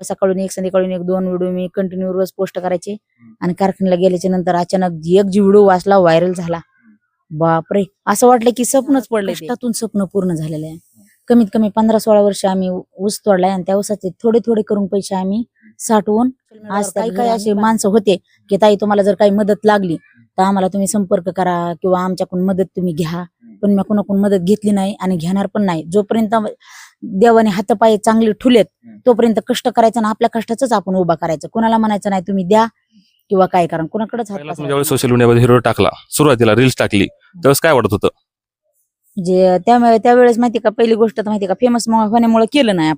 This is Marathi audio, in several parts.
सकाळून एक संध्याकाळून एक 2 व्हिडिओ मी कंटिन्यू रोज पोस्ट करायचे. आणि कारखान्याला गेल्याच्या नंतर अचानक एक जी व्हिडिओ वाचला व्हायरल झाला. बापरे, असं वाटलं की स्वप्नच पडलंय. कष्टातून स्वप्न पूर्ण झालेलं आहे. कमीत कमी 15-16 वर्ष आम्ही ऊस तोडलाय आणि त्या ऊसाचे थोडे थोडे करून पैसे आम्ही साठवून आज काही काही असे माणसं होते की ताई तुम्हाला जर काही मदत लागली तर आम्हाला तुम्ही संपर्क करा किंवा आमच्याकडून मदत तुम्ही घ्या. पण मी कोणाकडून मदत घेतली नाही आणि घेणार पण नाही. जोपर्यंत देवाने हातपाय चांगले ठुलेत तोपर्यंत कष्ट करायचं आणि आपल्या कष्टाच आपण उभा करायचं. कोणाला म्हणायचं नाही तुम्ही द्या किंवा काय करा, कोणाकडेच हात पसरायचा ज्यावेळेस सोशल मीडियावर हिरो टाकला, सुरुवातीला रील्स टाकली, त्यावेळेस काय वाटत होतं? म्हणजे त्यावेळेस माहिती का, पहिली गोष्ट तर माहिती का, फेमस होण्यामुळे केलं नाही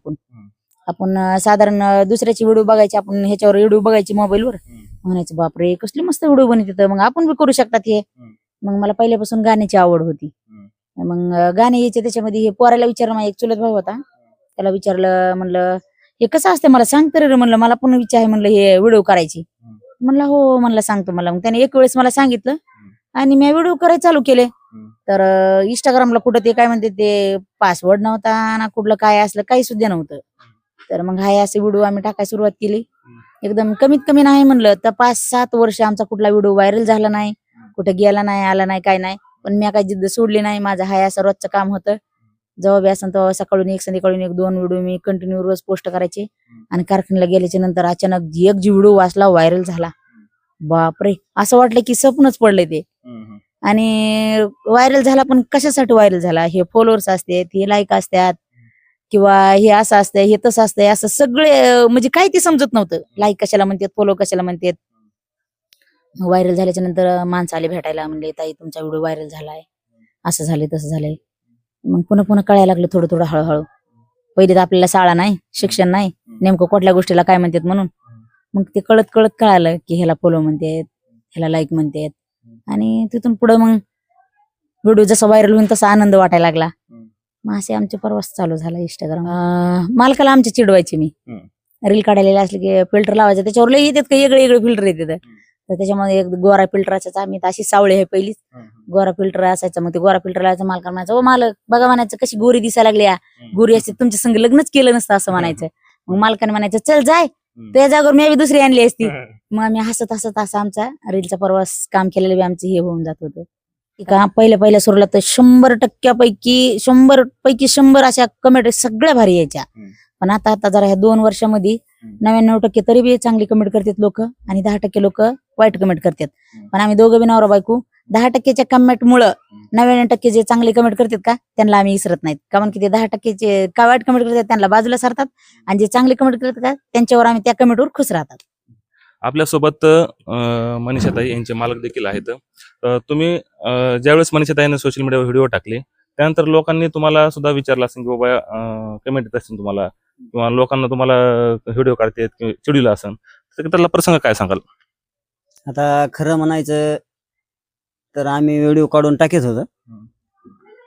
आपण साधारण दुसऱ्याची व्हिडिओ बघायची, आपण ह्याच्यावर व्हिडिओ बघायची मोबाईलवर, म्हणायचं बापरे कसली मस्त व्हिडिओ बनवते, मग आपण बी करू शकतात हे. मग मला पहिल्यापासून गाण्याची आवड होती. मग गाणे यायचे त्याच्यामध्ये. हे पोराला विचारलं, एक चुलत भाऊ होता, त्याला विचारलं, म्हणलं हे कसं असतं मला सांग तर रे, म्हणलं मला पण विचार आहे म्हणलं हे व्हिडिओ करायची. म्हणलं हो, म्हणलं सांगतो मला. मग त्याने एक वेळेस मला सांगितलं आणि मी व्हिडिओ करायला चालू केले. तर इंस्टाग्रामला कुठं ते काय म्हणते ते पासवर्ड नव्हता ना, कुठलं काय असलं काही सुद्धा नव्हतं. तर मग हाय असे व्हिडिओ आम्ही टाकायला सुरुवात केली. एकदम कमीत कमी नाही म्हणलं तर 5-7 वर्ष आमचा कुठला व्हिडिओ व्हायरल झाला नाही, कुठे गेला नाही, आला नाही, काय नाही. पण मी काही जिद्द सोडली नाही. माझं हाय असं रोजचं काम होतं. जेव्हा बी असं तेव्हा सकाळून एक संध्याकाळून एक 2 व्हिडिओ मी कंटिन्यू रोज पोस्ट करायचे. आणि कारखान्याला गेल्याच्या नंतर अचानक एक जी व्हिडिओ वाचला व्हायरल झाला. बापरे, असं वाटलं की स्वप्नच पडलंय ते. आणि व्हायरल झाला, पण कशासाठी व्हायरल झाला? हे फॉलोअर्स असतात, हे लाईक असतात किंवा हे असं असतंय, हे तसं असतंय, असं सगळे म्हणजे काही ते समजत नव्हतं. लाईक कशाला म्हणतात, फॉलो कशाला म्हणतात. व्हायरल झाल्याच्या नंतर माणसं आले भेटायला, म्हणले ताई तुमचा व्हिडिओ व्हायरल झालाय, असं झालंय तसं झालंय. मग पुन्हा कळायला लागलं थोडं थोडं हळूहळू. पहिले तर आपल्याला शाळा नाही, शिक्षण नाही, नेमकं कुठल्या गोष्टीला काय म्हणतात म्हणून. मग ते कळत कळत कळालं की ह्याला फॉलो म्हणतात, ह्याला लाईक म्हणतात. आणि तिथून पुढे मग व्हिडिओ जसा व्हायरल होईल तसा आनंद वाटायला लागला. मग असे आमचे प्रवास चालू झाला इंस्टाग्राम. मालकाला आमचे चिडवायचे मी. रील काढायला असले की फिल्टर लावायचं, त्याच्यावर लय येतात का वेगळे वेगळे फिल्टर येतात. तर त्याच्यामध्ये एक गोरा फिल्टर असायचा. आम्ही तर अशी सावळे आहे पहिलीच, गोरा फिल्टर असायचा. मग ते गोरा फिल्टर लावायचं. मालकाला म्हणायचं ओ मालक बघा, म्हणायचं कशी गोरी दिसायला लागली, गोरी असते तुमच्या संग लग्नच केलं नसतं असं म्हणायचं. मग मालकाने म्हणायचं चल जाय, त्या जागेवर मी बी दुसरी आणली असती. मग आम्ही हसत हसत असा आमचा रीलचा प्रवास काम केलेलं बी आमचं हे होऊन जात होतं. का पहिल्या सुरुला तर 100% 100 अशा कमेंट सगळ्या भारी यायच्या. पण आता जरा ह्या 2 वर्षामध्ये 99% तरी बी चांगली कमेंट करतात लोक आणि 10% लोक वाईट कमेंट करतात. पण आम्ही दोघं बी नवरा बायको 10%च्या कमेंटमुळं 99% जे चांगले कमेंट करतात का त्यांना आम्ही विसरत नाहीत. कारण की ते 10%चे का वाईट कमेंट करतात त्यांना बाजूला सरतात आणि जे चांगले कमेंट करतात का त्यांच्यावर आम्ही त्या कमेंटवर खुश राहतात. आपल्यासोबत मनीषाताई यांचे मालक देखील आहेत. तुम्ही ज्यावेळेस मनीषाताईने सोशल मीडियावर व्हिडिओ टाकले त्यानंतर लोकांनी तुम्हाला सुद्धा विचारलं असेल की बाबा कमेंट येत असेल तुम्हाला किंवा लोकांना तुम्हाला व्हिडिओ काढतात किंवा चिडवलं असेल, तर त्याला प्रसंग काय सांगाल? आता खरं म्हणायचं तर आम्ही व्हिडिओ काढून टाकत होतो,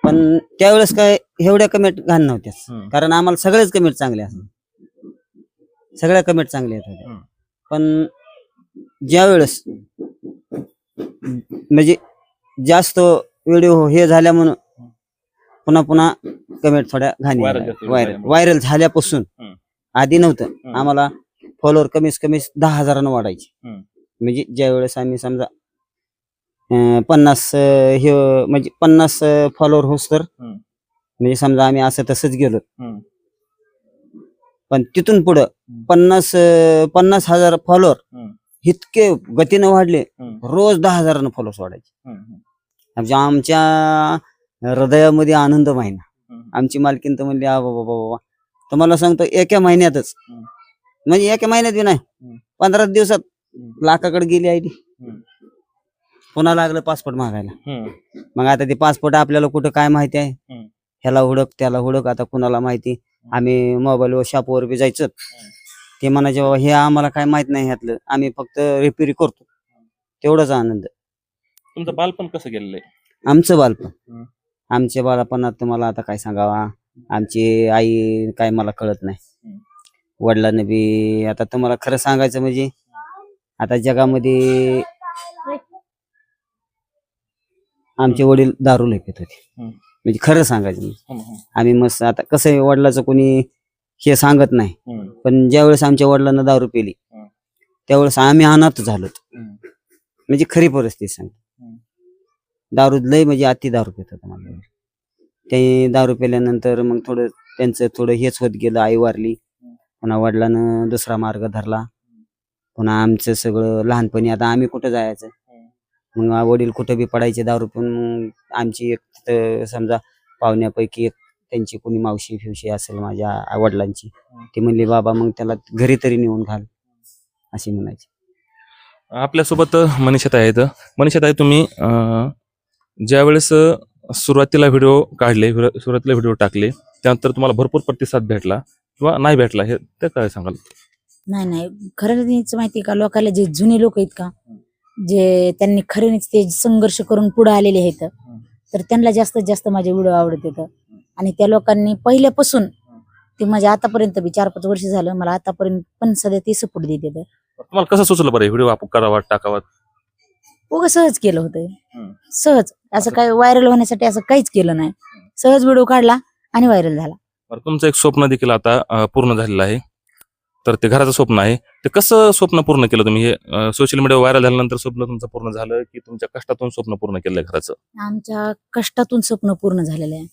पण त्यावेळेस काय एवढ्या कमेंट घाण नव्हत्या. कारण आम्हाला सगळेच कमेंट चांगले असतात, सगळ्या कमेंट चांगले येत होत्या. पण ज्यावेळेस म्हणजे जास्त व्हिडिओ हे झाल्या म्हणून पुन्हा कमेंट थोड्या घाणी व्हायरल झाल्यापासून. आधी नव्हतं, आम्हाला फॉलोअर कमीत 10,000 वाढायचे. म्हणजे ज्यावेळेस आम्ही समजा 50 हे म्हणजे 50 फॉलोअर होस तर म्हणजे समजा आम्ही असं तसंच गेलो. पण तिथून पुढं 50,000 फॉलोअर इतके गतीनं वाढले, रोज 10,000 फॉलोअर्स वाढायचे. म्हणजे आमच्या हृदयामध्ये आनंद महिना. आमची मालकीन तर म्हणली बाबा तुम्हाला सांगतो एका महिन्यातच, म्हणजे एका महिन्यात बी नाही 15 दिवसात लाखाकडे गेली आयडी. पुन्हा लागलं पासपोर्ट मागायला. मग आता ते पासपोर्ट आपल्याला कुठं काय माहिती आहे, ह्याला हुडक त्याला हुडक. आता कुणाला माहिती, आम्ही मोबाईलवर शॉपवर बी जायचं, ते म्हणायचे बाबा हे आम्हाला काय माहित नाही ह्यातलं, आम्ही फक्त रिपेअर करतो. तेवढाच आनंद. तुमचं बालपण कसं गेलेलं आहे? आमचं बालपण, आमच्या बालपणात तुम्हाला आता काय सांगावा, आमची आई काय मला कळत नाही. वडिलांनी बी आता तुम्हाला खरं सांगायचं म्हणजे आता जगामध्ये आमचे वडील दारू लय पित होते. म्हणजे खरं सांगायचं म्हणजे आम्ही मस्त आता कसं आहे, वडिलाचं कोणी हे सांगत नाही. पण ज्यावेळेस आमच्या वडिलांना दारू पिली त्यावेळेस आम्ही अनाथ झालो. म्हणजे खरी परिस्थिती सांगतो. दारू लय म्हणजे अति दारू पित होता माझ्या वडील. ते दारू पिल्यानंतर मग त्यांचं थोडं हेच होत गेलं. आई वारली, पुन्हा वडिलांना दुसरा मार्ग धरला. पुन्हा आमचं सगळं लहानपणी आता आम्ही कुठं जायचं, मग वडील कुठं बी पडायचे दारू पिऊन. मग आमची एक तिथं समजा पाहुण्यापैकी एक त्यांची कोणी मावशी फिवशी असेल माझ्या वडिलांची, ती म्हणली बाबा मग त्याला घरी तरी नेऊन घाल अशी म्हणायची. आपल्यासोबत मनीषाताई आहेत. मनीषाताई, तुम्ही ज्यावेळेस सुरुवातीला व्हिडिओ काढले, सुरुवातीला व्हिडिओ टाकले, त्यानंतर तुम्हाला भरपूर प्रतिसाद भेटला किंवा नाही भेटला, हे ते काय सांगाल? नाही खरंच माहिती का, लोकांना जे जुने लोक आहेत का, जे त्यांनी खरेच ते संघर्ष करून पुढे आलेले आहेत, तर त्यांना जास्तीत जास्त माझे व्हिडिओ आवडत येतं. आणि त्या लोकांनी पहिल्यापासून ते माझ्या आतापर्यंत बी 4-5 वर्ष झालं, मला आतापर्यंत पण सध्या ते सपोर्ट देत येतं. तुम्हाला कसं सुचलं बरं व्हिडिओ आपण करावा, टाकावा? उगा सहज केलं होतं. सहज असं काय व्हायरल होण्यासाठी असं काहीच केलं नाही. सहज व्हिडिओ काढला आणि व्हायरल झाला. बरं, तुमचं एक स्वप्न देखील आता पूर्ण झालेलं आहे, तर ते घराचं स्वप्न आहे. ते कसं स्वप्न पूर्ण केलं तुम्ही? हे सोशल मीडिया व्हायरल झाल्यानंतर स्वप्न तुमचं पूर्ण झालं की तुमच्या कष्टातून स्वप्न पूर्ण केलंय घराचं? आमच्या कष्टातून स्वप्न पूर्ण झालेलं आहे.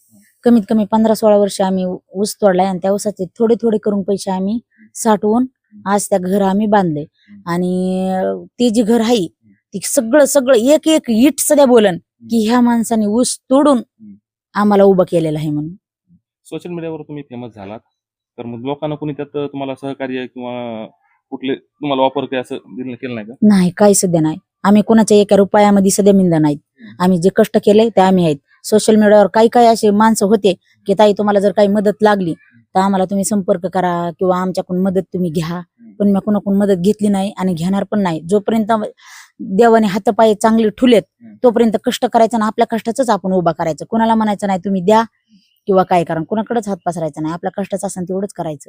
कमीत कमी 15-16 वर्ष आम्ही ऊस तोडलाय आणि त्या ऊसाचे थोडे थोडे करून पैसे आम्ही साठवून आज त्या घर आम्ही बांधले. आणि ते जे घर आहे ती सगळं एक एक इट सध्या बोलन की ह्या माणसाने ऊस तोडून आम्हाला उभं केलेलं आहे म्हणून. सोशल मीडियावर तुम्ही फेमस झालात, तर मग लोकांना कोणी त्यात तुम्हाला सहकार्य किंवा कुठले तुम्हाला वापर काय असं केलं नाही का? नाही, काही सध्या नाही. आम्ही कोणाच्या एका रुपयामध्ये सध्या मिंदा नाहीत. आम्ही जे कष्ट केले ते आम्ही आहेत. सोशल मीडियावर काही असे माणसं होते की ताई तुम्हाला जर काही मदत लागली तर आम्हाला तुम्ही संपर्क करा किंवा आमच्याकडून मदत तुम्ही घ्या. पण मी कोणाकडून मदत घेतली नाही आणि घेणार पण नाही. जोपर्यंत देवाने हातपाय चांगले ठुलेत तोपर्यंत कष्ट करायचं ना, आपल्या कष्टाच आपण उभा करायचं. कोणाला म्हणायचं नाही तुम्ही द्या किंवा काय करा, कोणाकडेच हात पसरायचा नाही. आपल्या कष्टाचं असं तेवढंच करायचं.